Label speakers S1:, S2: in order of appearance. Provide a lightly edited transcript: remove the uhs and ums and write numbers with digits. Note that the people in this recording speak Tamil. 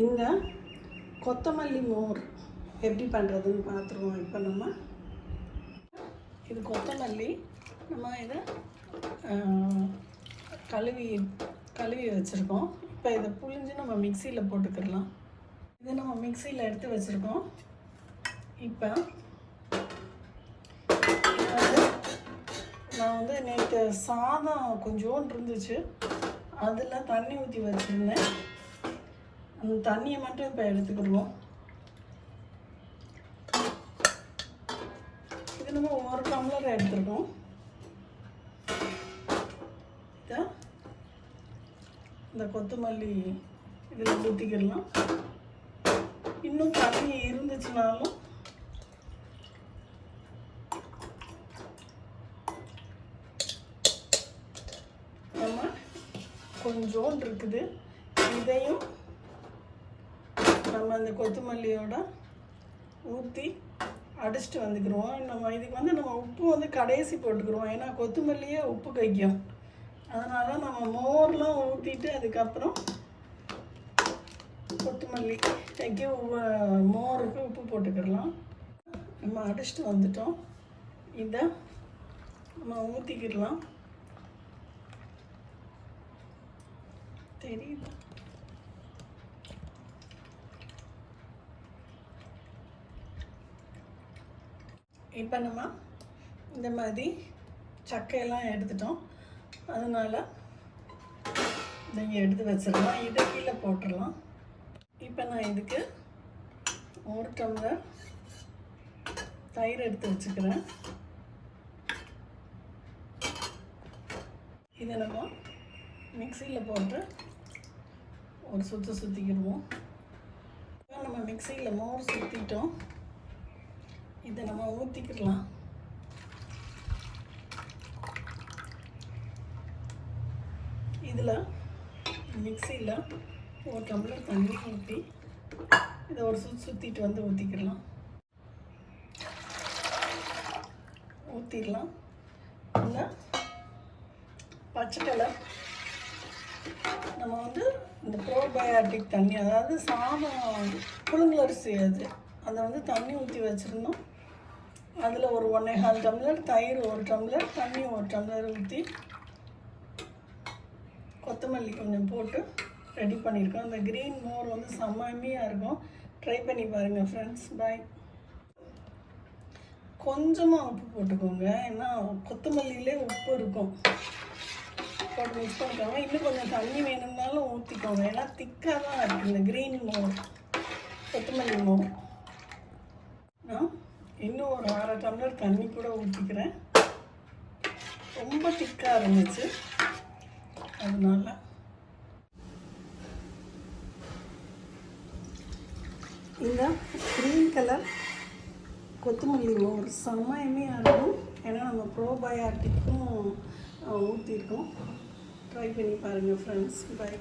S1: இந்த கொத்தமல்லி மோர் எப்படி பண்ணுறதுன்னு பார்த்துருவோம். இப்போ நம்ம இது கொத்தமல்லி நம்ம இதை கழுவி வச்சுருக்கோம். இப்போ இதை புழிஞ்சு நம்ம மிக்சியில் போட்டுக்கிடலாம். இதை நம்ம மிக்சியில் எடுத்து வச்சுருக்கோம். இப்போ நான் நேற்று சாதம் கொஞ்சோண்டு இருந்துச்சு, அதில் தண்ணி ஊற்றி வச்சுருந்தேன். அந்த தண்ணியை மட்டும் இப்போ எடுத்துக்கிடுவோம். இது நம்ம 1 டம்ளர் எடுத்துருக்கோம். இதை இந்த கொத்தமல்லி இதில் ஊற்றிக்கிடலாம். இன்னும் தண்ணி இருந்துச்சுனாலும் நம்ம கொஞ்சோண்டு இருக்குது, இதையும் நம்ம அந்த கொத்தமல்லியோட ஊற்றி அடிச்சுட்டு வந்துக்கிடுவோம். நம்ம இதுக்கு நம்ம உப்பு கடைசி போட்டுக்கிடுவோம். ஏன்னா கொத்தமல்லியே உப்பு கைக்கும். அதனால் நம்ம மோர்லாம் ஊற்றிட்டு அதுக்கப்புறம் கொத்தமல்லி கைக்கு மோருக்கு உப்பு போட்டுக்கிடலாம். நம்ம அடிச்சுட்டு வந்துட்டோம். இதை நம்ம ஊற்றிக்கிடலாம். தெரியுது? இப்போ நம்ம இந்த மாதிரி சக்கையெல்லாம் எடுத்துட்டோம். அதனால் நீங்கள் எடுத்து வச்சிடலாம். இதை கீழே போட்டுடலாம். இப்போ நான் இதுக்கு 1 டம்ளர் தயிர் எடுத்து வச்சுக்கிறேன். இதை நம்ம மிக்சியில் போட்டு ஒரு சுற்றிக்கிடுவோம். நம்ம மிக்சியில் மோர் சுற்றிட்டோம். இதை நம்ம ஊற்றிக்கிடலாம். இதில் மிக்சியில் 1 டம்ளர் தண்ணி ஊற்றி இதை ஒரு சுற்றிட்டு ஊற்றிக்கிடலாம். ஊற்றிடலாம். இந்த பச்சை கலர் நம்ம இந்த ப்ரோபயாட்டிக் தண்ணி, அதாவது சாதம் புழுங்கலரிசி, அதை தண்ணி ஊற்றி வச்சுருந்தோம். அதில் ஒரு 1.25 டம்ளர் தயிர், 1 டம்ளர் தண்ணி, 1 டம்ளர் ஊற்றி கொத்தமல்லி கொஞ்சம் போட்டு ரெடி பண்ணியிருக்கோம். இந்த க்ரீன் மோர் செம்மையாக இருக்கும். ட்ரை பண்ணி பாருங்கள் ஃப்ரெண்ட்ஸ். பாய். கொஞ்சமாக உப்பு போட்டுக்கோங்க, ஏன்னா கொத்தமல்லியிலே உப்பு இருக்கும். போட்டு மிக்ஸ் பண்ணிக்கோங்க. இன்னும் கொஞ்சம் தண்ணி வேணும்னாலும் ஊற்றிக்கோங்க, ஏன்னா திக்காக தான் இருக்குது இந்த க்ரீன் மோர், கொத்தமல்லி மோர். நான் இன்னும் ஒரு 1/2 டம்ளர் தண்ணி கூட ஊற்றிக்கிறேன். ரொம்ப திக்காக இருந்துச்சு, அதனால. இந்த க்ரீன் கலர் கொத்தமல்லி மோர் செம்மையாக இருக்கும். ஏன்னா நம்ம ப்ரோபயாட்டிக்கும் ஊற்றிருக்கோம். ட்ரை பண்ணி பாருங்கள் ஃப்ரெண்ட்ஸ். பை.